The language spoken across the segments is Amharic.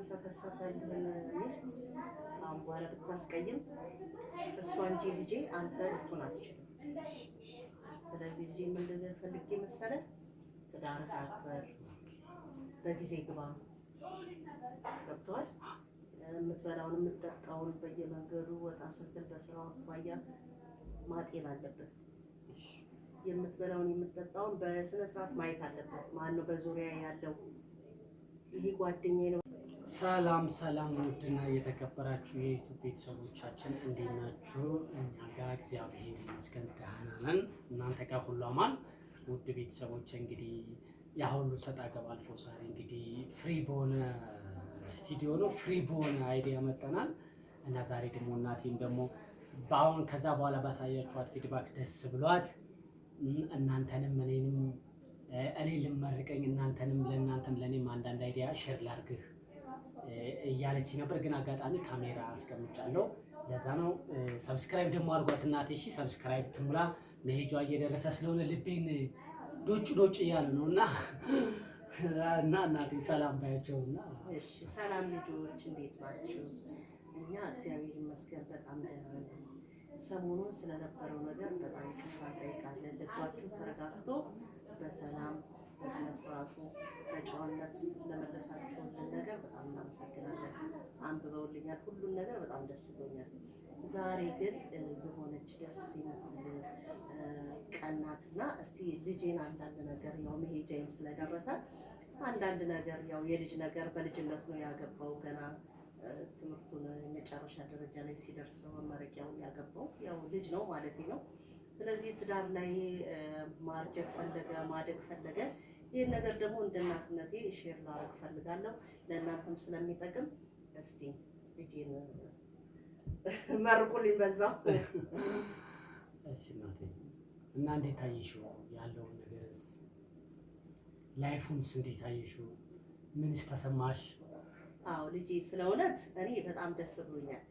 የምትንሰፈሰፈልህን ሚስት አሁን በኋላ ብታስቀይም እሷ እንጂ ልጄ አንተ ልትሆን አትችልም። ስለዚህ ልጄ ምንድን ፈልጌ መሰለህ ትዳርህ አክበር፣ በጊዜ ግባ። ገብቶሃል? የምትበላውን የምትጠጣውን በየመንገዱ ወጣ ስትል በስራው አኳያ ማጤን አለበት። የምትበላውን የምትጠጣውን በስነ ስርዓት ማየት አለበት። ማነው በዙሪያ ያለው? ይሄ ጓደኛዬ ነው። ሰላም ሰላም፣ ውድና የተከበራችሁ የዩቲዩብ ቤተሰቦቻችን እንዴት ናችሁ? እኛ ጋር እግዚአብሔር ይመስገን ደህና ነን። እናንተ ጋር ሁሉ አማን? ውድ ቤተሰቦች እንግዲህ ያ ሁሉ ሰጣ ገባ አልፎ ዛሬ እንግዲህ ፍሪ በሆነ ስቱዲዮ ነው ፍሪ በሆነ አይዲያ መጠናል እና ዛሬ ደግሞ እናቴም ደግሞ በአሁን ከዛ በኋላ ባሳያችኋት ፊድባክ ደስ ብሏት እናንተንም እኔ ልመርቀኝ እናንተንም ለእናንተም ለእኔም አንዳንድ አይዲያ ሼር ላድርግህ እያለች ነበር። ግን አጋጣሚ ካሜራ አስቀምጫለሁ። ለዛ ነው። ሰብስክራይብ ደግሞ አድርጓት እናቴ። እሺ ሰብስክራይብ ትሙላ። መሄጇ እየደረሰ ስለሆነ ልቤን ዶጭ እያለ ነው እና እናቴ ሰላም ባያቸው እና እሺ ሰላም ልጆች እንዴት ናችሁ? እኛ እግዚአብሔር ይመስገን በጣም ደህና ነን። ሰሞኑን ስለነበረው ነገር በጣም ይቅርታ እንጠይቃለን። ልባችሁ ተረጋግቶ በሰላም በስነ ስርዓቱ በጨዋነት ለመለሳችሁልን ነገር በጣም እናመሰግናለን። አንብበውልኛል፣ ሁሉን ነገር በጣም ደስ ብሎኛል። ዛሬ ግን የሆነች ደስ የምትል ቀናትና እስቲ ልጄን አንዳንድ ነገር ያው መሄጃዬም ስለደረሰ አንዳንድ ነገር ያው የልጅ ነገር በልጅነት ነው ያገባው። ገና ትምህርቱን የመጨረሻ ደረጃ ላይ ሲደርስ ነው መመረቂያውን ያገባው። ያው ልጅ ነው ማለት ነው። ስለዚህ ትዳር ላይ ማርጀት ፈለገ፣ ማደግ ፈለገ። ይህን ነገር ደግሞ እንደ እናትነቴ ሼር ላደርግ ፈልጋለሁ፣ ለእናንተም ስለሚጠቅም። እስቲ ልጄን መርቁልኝ በዛው። እሺ እናቴ፣ እና እንዴት አየሽው ያለውን ነገርስ? ላይፉንስ እንዴት አየሽው? ምንስ ተሰማሽ? አዎ ልጄ፣ ስለ እውነት እኔ በጣም ደስ ብሎኛል።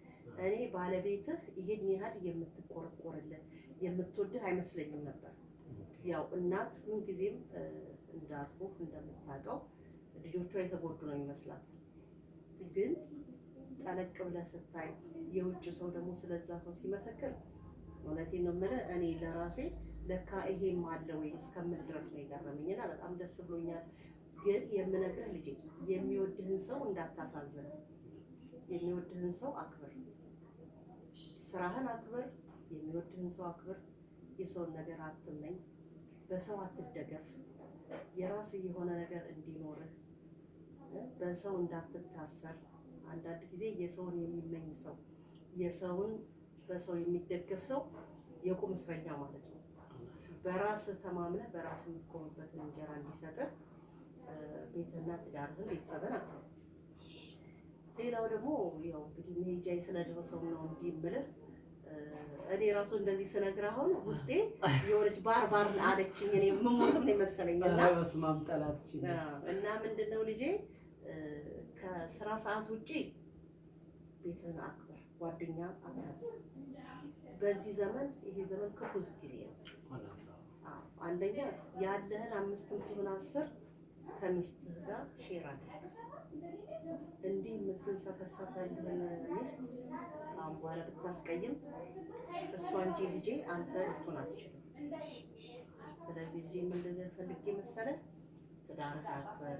እኔ ባለቤትህ ይሄን ያህል የምትቆረቆርልህ የምትወድህ አይመስለኝም ነበር። ያው እናት ምን ጊዜም እንዳልኩ እንደምታውቀው ልጆቿ የተጎዱ ነው የሚመስላት። ግን ጠለቅ ብለህ ስታይ የውጭ ሰው ደግሞ ስለዛ ሰው ሲመሰክር እውነቴን ነው የምልህ እኔ ለራሴ ለካ ይሄም አለ ወይ እስከምል ድረስ ነው የገረመኝና በጣም ደስ ብሎኛል። ግን የምነግርህ ልጄ የሚወድህን ሰው እንዳታሳዝን። የሚወድህን ሰው አክብር፣ ስራህን አክብር፣ የሚወድህን ሰው አክብር። የሰውን ነገር አትመኝ፣ በሰው አትደገፍ። የራስህ የሆነ ነገር እንዲኖርህ፣ በሰው እንዳትታሰር። አንዳንድ ጊዜ የሰውን የሚመኝ ሰው በሰው የሚደገፍ ሰው የቁም እስረኛ ማለት ነው። በራስህ ተማምነህ በራስህ የምትቆምበትን እንጀራ እንዲሰጥህ ቤትና ትዳርህን ቤተሰብን አክብር። ሌላው ደግሞ ያው እንግዲህ መሄጃዬ ስለደረሰው ነው እንዲህ የምልህ። እኔ ራሱ እንደዚህ ስነግርህ አሁን ውስጤ የሆነች ባር አለችኝ። እኔ የምሞትም ነው የመሰለኝ እና ምንድነው ልጄ ከስራ ሰዓት ውጪ ቤትህን አክብር፣ ጓደኛ አታብዛ። በዚህ ዘመን ይሄ ዘመን ክፉ ጊዜ ነው። አንደኛ ያለህን 5 ትሁን 10 ከሚስትህ ጋር ሼር አድርግ። እንዲህ የምትንሰፈሰፈልህን ሚስት አሁን በኋላ ብታስቀይም እሷ እንጂ ልጄ አንተ ልትሆን አትችልም። ስለዚህ ልጄ ምንድን ፈልጌ መሰለህ ትዳርህ አክበር፣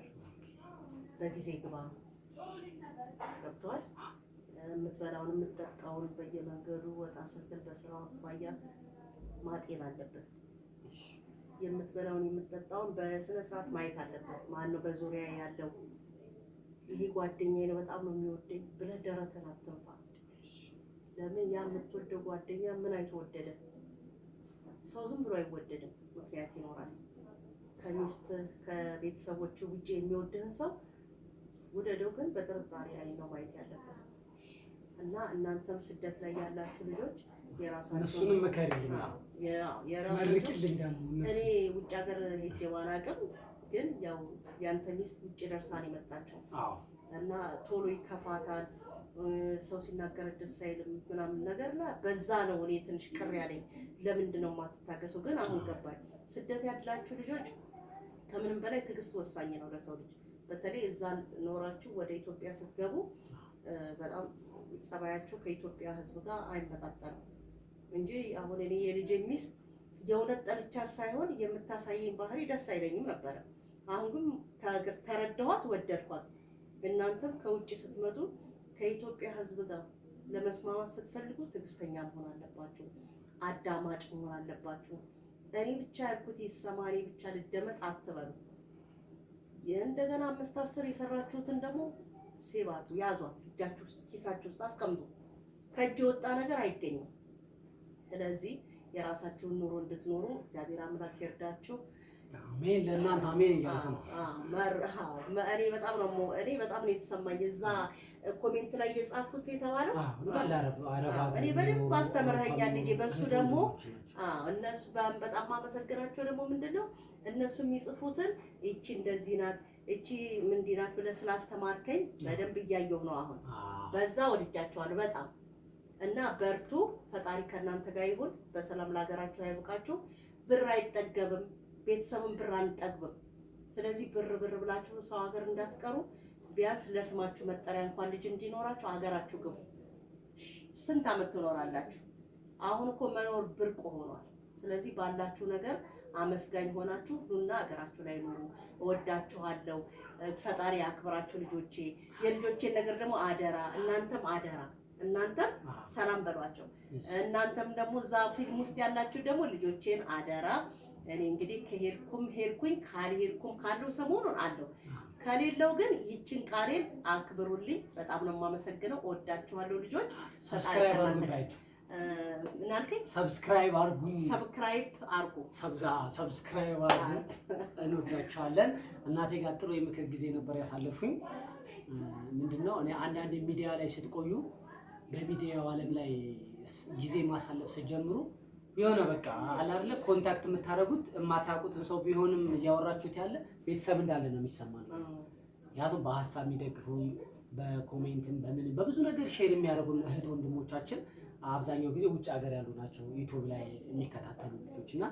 በጊዜ ግባ። ገብቶሃል? የምትበላውን የምትጠጣውን በየመንገዱ ወጣ ስትል በስራው አኳያ ማጤን አለበት። የምትበላውን የምትጠጣውን በስነ ስርዓት ማየት አለበት። ማነው በዙሪያ ያለው? ይሄ ጓደኛዬ ነው በጣም ነው የሚወደኝ ብለህ ደረተን አትንፋ። ለምን? ያ የምትወደው ጓደኛ ምን አይተወደደ? ሰው ዝም ብሎ አይወደድም፣ ምክንያት ይኖራል። ከሚስት ከቤተሰቦች ውጪ የሚወድህን ሰው ውደደው፣ ግን በጥርጣሬ አይን ነው ማየት ያለበት። እና እናንተም ስደት ላይ ያላችሁ ልጆች እነሱንም መከሪልኝ መርቂልኝ። ደግሞ እኔ ውጭ ሀገር ሄጄ ባላውቅም ግን ያው ያንተ ሚስት ውጭ ደርሳ ነው የመጣችው እና ቶሎ ይከፋታል፣ ሰው ሲናገር ደስ አይልም ምናምን ነገር ላይ በዛ ነው እኔ ትንሽ ቅር ያለኝ። ለምንድን ነው የማትታገሰው? ግን አሁን ገባኝ። ስደት ያላችሁ ልጆች ከምንም በላይ ትዕግስት ወሳኝ ነው ለሰው ልጅ። በተለይ እዛ ኖራችሁ ወደ ኢትዮጵያ ስትገቡ በጣም ጸባያችሁ ከኢትዮጵያ ሕዝብ ጋር አይመጣጠንም እንጂ አሁን እኔ የልጄ ሚስት የእውነት ጠልቻ ሳይሆን የምታሳየኝ ባህሪ ደስ አይለኝም ነበረ። አሁን ግን ተረዳኋት፣ ወደድኳት። እናንተም ከውጭ ስትመጡ ከኢትዮጵያ ሕዝብ ጋር ለመስማማት ስትፈልጉ ትዕግስተኛ መሆን አለባችሁ፣ አዳማጭ መሆን አለባችሁ። እኔ ብቻ ያልኩት ይሰማ፣ እኔ ብቻ ልደመጥ አትበሉ። እንደገና 5-10 የሰራችሁትን ደግሞ ሴቭ አድርጉ፣ ያዟት፣ እጃችሁ ውስጥ ኪሳችሁ ውስጥ አስቀምጡ። ከእጅ የወጣ ነገር አይገኝም። ስለዚህ የራሳችሁን ኑሮ እንድትኖሩ እግዚአብሔር አምላክ ይርዳችሁ። አሜን። ለእናንተ አሜን እያልኩ ነው። እኔ በጣም ነው የተሰማኝ እዛ ኮሜንት ላይ የጻፍኩት የተባለው እኔ በደንብ አስተምረኸኛል ልጄ። በሱ ደግሞ እነሱ በጣም ማመሰግናቸው ደግሞ ምንድነው እነሱ የሚጽፉትን እቺ እንደዚህ ናት እቺ ምንድን ናት ብለህ ስላስተማርከኝ በደንብ እያየሁ ነው። አሁን በዛ ወድጃቸዋለሁ በጣም እና በርቱ። ፈጣሪ ከእናንተ ጋር ይሁን። በሰላም ለሀገራችሁ ያብቃችሁ። ብር አይጠገብም፣ ቤተሰብን ብር አንጠግብም። ስለዚህ ብር ብላችሁ ሰው ሀገር እንዳትቀሩ። ቢያንስ ለስማችሁ መጠሪያ እንኳን ልጅ እንዲኖራችሁ ሀገራችሁ ግቡ። ስንት ዓመት ትኖራላችሁ? አሁን እኮ መኖር ብርቅ ሆኗል። ስለዚህ ባላችሁ ነገር አመስጋኝ ሆናችሁ ኑና ሀገራችሁ ላይ ኑሩ። እወዳችኋለሁ። ፈጣሪ ያክብራችሁ ልጆቼ። የልጆቼን ነገር ደግሞ አደራ፣ እናንተም አደራ፣ እናንተም ሰላም በሏቸው። እናንተም ደግሞ እዛ ፊልም ውስጥ ያላችሁ ደግሞ ልጆቼን አደራ። እኔ እንግዲህ ሄድኩኝ ካልሄድኩም ካለው ሰሞኑን አለው ከሌለው ግን ይችን ቃሌን አክብሩልኝ። በጣም ነው የማመሰግነው። እወዳችኋለሁ ልጆች። ሰብስክራይብ አድርጉ። ሰብስክራይብ አድርጉ። እንወዳችኋለን። እናቴ ጋር ጥሩ የምክር ጊዜ ነበር ያሳለፉኝ። ምንድነው እኔ አንዳንድ ሚዲያ ላይ ስትቆዩ በሚዲያው ዓለም ላይ ጊዜ ማሳለፍ ስትጀምሩ የሆነ በቃ አለ አይደለ ኮንታክት የምታደርጉት የማታውቁትን ሰው ቢሆንም እያወራችሁት ያለ ቤተሰብ እንዳለ ነው የሚሰማን። ምክንያቱም በሀሳብ የሚደግፉን በኮሜንትም በምን በብዙ ነገር ሼር የሚያደርጉን እህት ወንድሞቻችን አብዛኛው ጊዜ ውጭ ሀገር ያሉ ናቸው ዩቲዩብ ላይ የሚከታተሉ ልጆች እና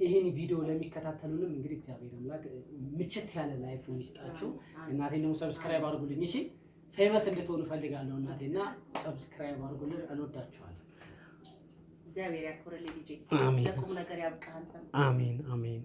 ይህን ቪዲዮ ለሚከታተሉንም እንግዲህ እግዚአብሔር አምላክ ምችት ያለ ላይፍ ይስጣችሁ። እናቴን ደግሞ ሰብስክራይብ አድርጉልኝ። እሺ ፌመስ እንድትሆኑ ፈልጋለሁ እናቴና ሰብስክራይብ አድርጉልን። እንወዳችኋለን። እግዚአብሔር ያክብርልኝ ልጄ። ለቁም ነገር ያብቃህ አንተም። አሜን አሜን።